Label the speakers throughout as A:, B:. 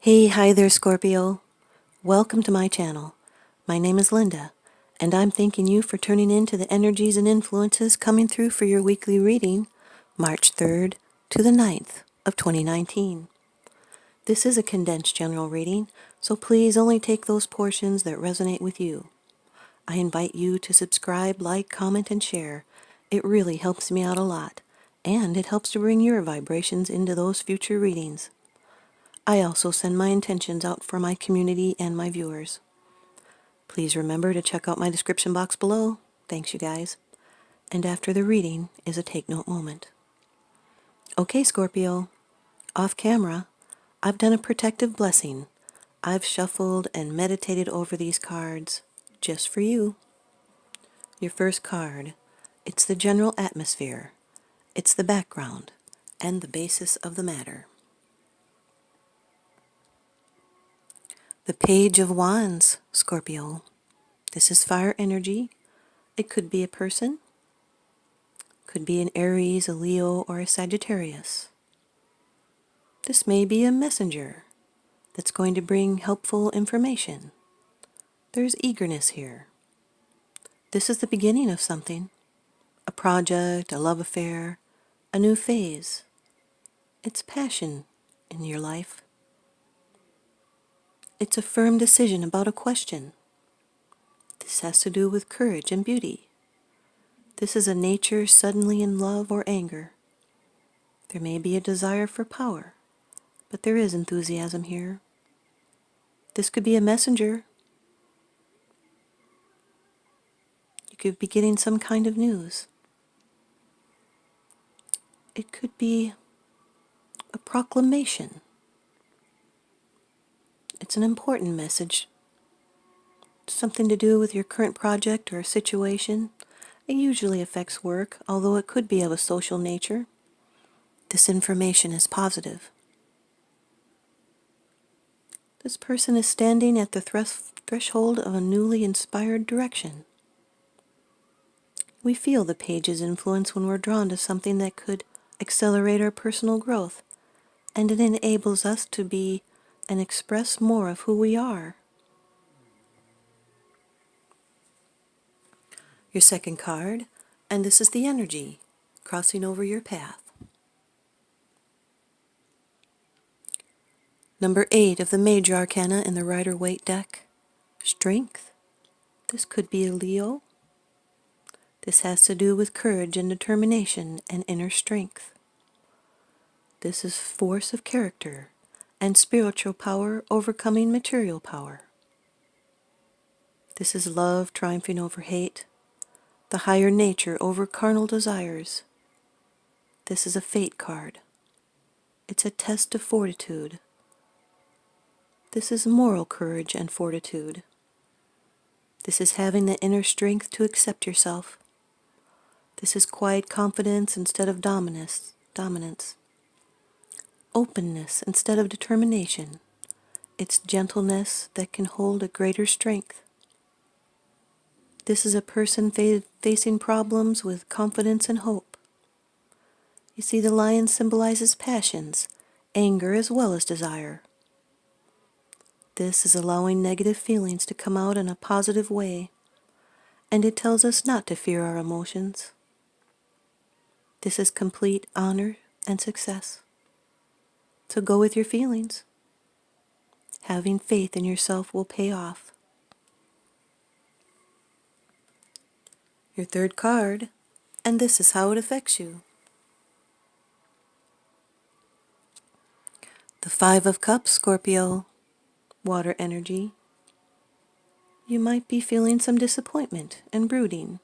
A: Hi there, Scorpio. Welcome to my channel. My name is Linda, and I'm thanking you for tuning in to the energies and influences coming through for your weekly reading, March 3rd to the 9th of 2019. This is a condensed general reading, so please only take those portions that resonate with you. I invite you to subscribe, like, comment, and share. It really helps me out a lot, and it helps to bring your vibrations into those future readings. I also send my intentions out for my community and my viewers. Please remember to check out my description box below. Thanks, you guys. And after the reading is a take note moment. Okay, Scorpio. Off camera, I've done a protective blessing. I've shuffled and meditated over these cards just for you. Your first card, it's the general atmosphere. It's the background and the basis of the matter. The Page of Wands, Scorpio. This is fire energy. It could be a person, could be an Aries, a Leo, or a Sagittarius. This may be a messenger that's going to bring helpful information. There's eagerness here. This is the beginning of something, a project, a love affair, a new phase. It's passion in your life. It's a firm decision about a question. This has to do with courage and beauty. This is a nature suddenly in love or anger. There may be a desire for power, but there is enthusiasm here. This could be a messenger. You could be getting some kind of news. It could be a proclamation. It's an important message. Something to do with your current project or situation. It usually affects work, although it could be of a social nature. This information is positive. This person is standing at the threshold of a newly inspired direction. We feel the page's influence when we're drawn to something that could accelerate our personal growth, and it enables us to be and express more of who we are. Your second card, and this is the energy crossing over your path. Number 8 of the Major Arcana in the Rider-Waite deck, Strength. This could be a Leo. This has to do with courage and determination and inner strength. This is force of character and spiritual power overcoming material power. This is love triumphing over hate, the higher nature over carnal desires. This is a fate card. It's a test of fortitude. This is moral courage and fortitude. This is having the inner strength to accept yourself. This is quiet confidence instead of dominance. Openness instead of determination. It's gentleness that can hold a greater strength. This is a person facing problems with confidence and hope. You see, the lion symbolizes passions, anger as well as desire. This is allowing negative feelings to come out in a positive way, and it tells us not to fear our emotions. This is complete honor and success. So go with your feelings. Having faith in yourself will pay off. Your third card, and this is how it affects you. The 5 of Cups, Scorpio, water energy. You might be feeling some disappointment and brooding.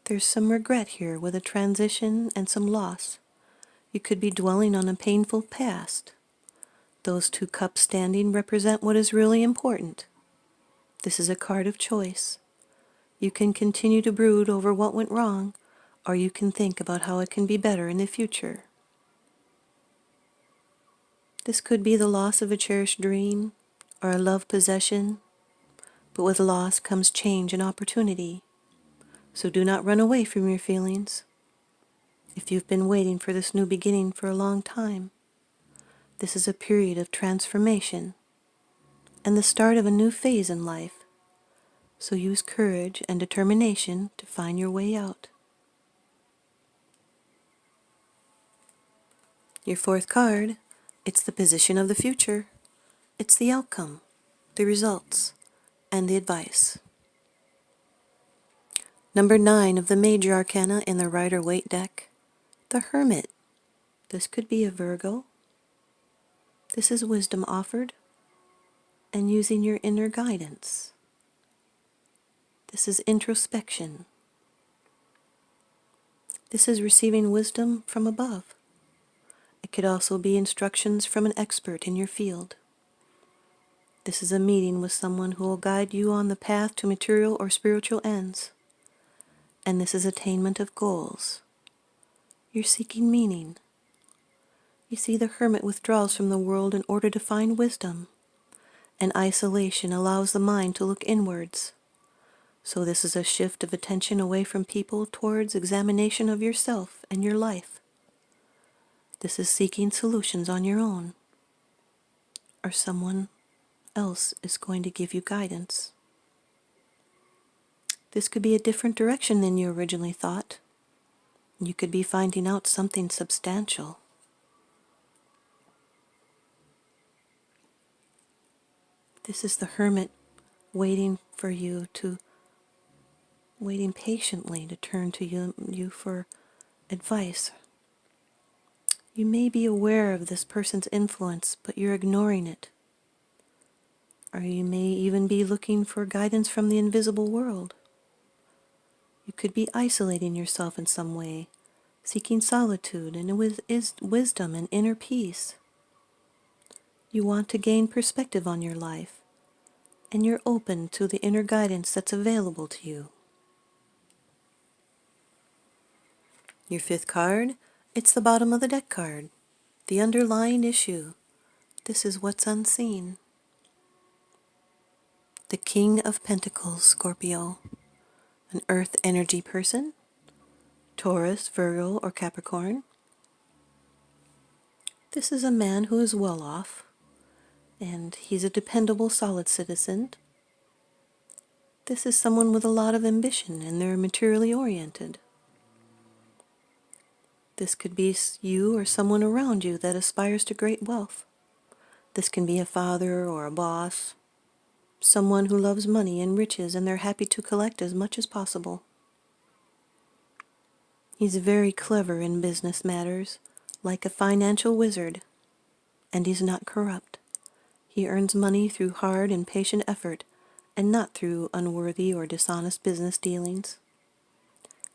A: There's some regret here with a transition and some loss. You could be dwelling on a painful past. Those 2 cups standing represent what is really important. This is a card of choice. You can continue to brood over what went wrong, or you can think about how it can be better in the future. This could be the loss of a cherished dream or a loved possession, but with loss comes change and opportunity. So do not run away from your feelings. If you've been waiting for this new beginning for a long time, This is a period of transformation and the start of a new phase in life, so use courage and determination to find your way out. Your fourth card, it's the position of the future. It's the outcome, the results, and the advice. Number 9 of the major arcana in the Rider-Waite deck, the Hermit. This could be a Virgo. This is wisdom offered and using your inner guidance. This is introspection. This is receiving wisdom from above. It could also be instructions from an expert in your field. This is a meeting with someone who will guide you on the path to material or spiritual ends. And this is attainment of goals. You're seeking meaning. You see, the hermit withdraws from the world in order to find wisdom, and isolation allows the mind to look inwards. So this is a shift of attention away from people towards examination of yourself and your life. This is seeking solutions on your own, or someone else is going to give you guidance. This could be a different direction than you originally thought. You could be finding out something substantial. This is the hermit waiting patiently to turn to you for advice. You may be aware of this person's influence, but you're ignoring it. Or you may even be looking for guidance from the invisible world. You could be isolating yourself in some way, seeking solitude and wisdom and inner peace. You want to gain perspective on your life, and you're open to the inner guidance that's available to you. Your fifth card, it's the bottom of the deck card, the underlying issue. This is what's unseen. The King of Pentacles, Scorpio, an earth energy person, Taurus, Virgo, or Capricorn. This is a man who is well off, and he's a dependable, solid citizen. This is someone with a lot of ambition, and they're materially oriented. This could be you or someone around you that aspires to great wealth. This can be a father or a boss, someone who loves money and riches, and they're happy to collect as much as possible. He's very clever in business matters, like a financial wizard, and he's not corrupt. He earns money through hard and patient effort, and not through unworthy or dishonest business dealings.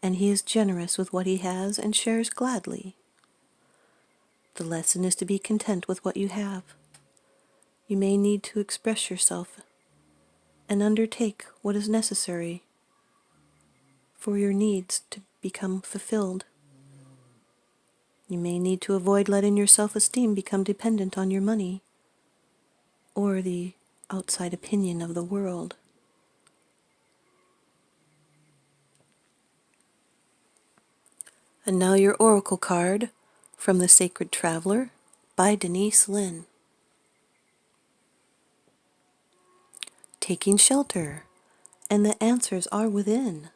A: And he is generous with what he has and shares gladly. The lesson is to be content with what you have. You may need to express yourself and undertake what is necessary for your needs to become fulfilled. You may need to avoid letting your self-esteem become dependent on your money or the outside opinion of the world. And now your oracle card from The Sacred Traveler by Denise Linn. Taking shelter, and the answers are within.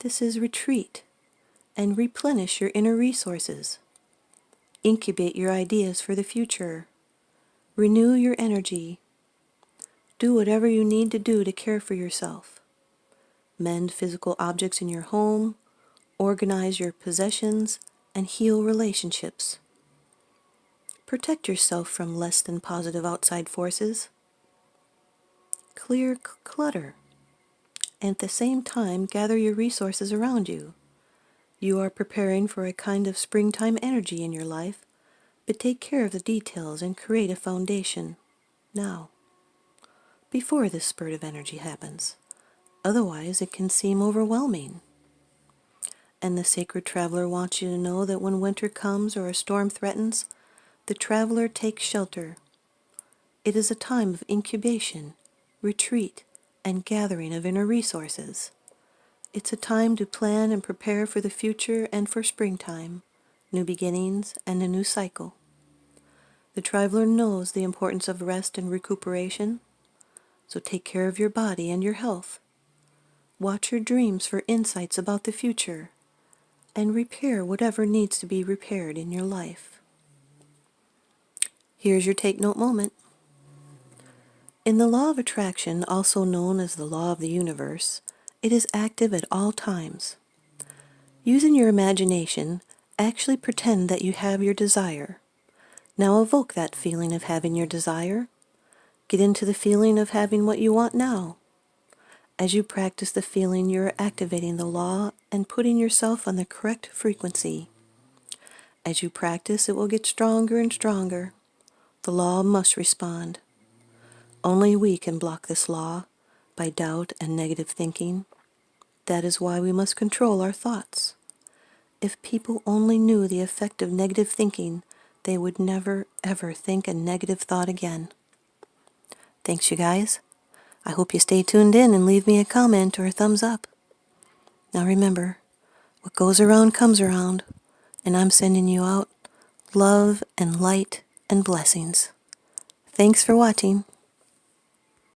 A: This is retreat and replenish your inner resources. Incubate your ideas for the future. Renew your energy. Do whatever you need to do to care for yourself. Mend physical objects in your home. Organize your possessions and heal relationships. Protect yourself from less than positive outside forces. Clear clutter, and at the same time gather your resources around you. You are preparing for a kind of springtime energy in your life, but take care of the details and create a foundation now, before this spurt of energy happens. Otherwise, it can seem overwhelming. And the Sacred Traveler wants you to know that when winter comes or a storm threatens, the traveler takes shelter. It is a time of incubation, retreat, and gathering of inner resources. It's a time to plan and prepare for the future and for springtime, new beginnings, and a new cycle. The traveler knows the importance of rest and recuperation, so take care of your body and your health. Watch your dreams for insights about the future, and repair whatever needs to be repaired in your life. Here's your take note moment. In the law of attraction, also known as the law of the universe, it is active at all times. Using your imagination, actually pretend that you have your desire. Now evoke that feeling of having your desire. Get into the feeling of having what you want now. As you practice the feeling, you're activating the law and putting yourself on the correct frequency. As you practice, it will get stronger and stronger. The law must respond. Only we can block this law by doubt and negative thinking. That is why we must control our thoughts. If people only knew the effect of negative thinking, they would never, ever think a negative thought again. Thanks, you guys. I hope you stay tuned in and leave me a comment or a thumbs up. Now remember, what goes around comes around, and I'm sending you out love and light and blessings. Thanks for watching.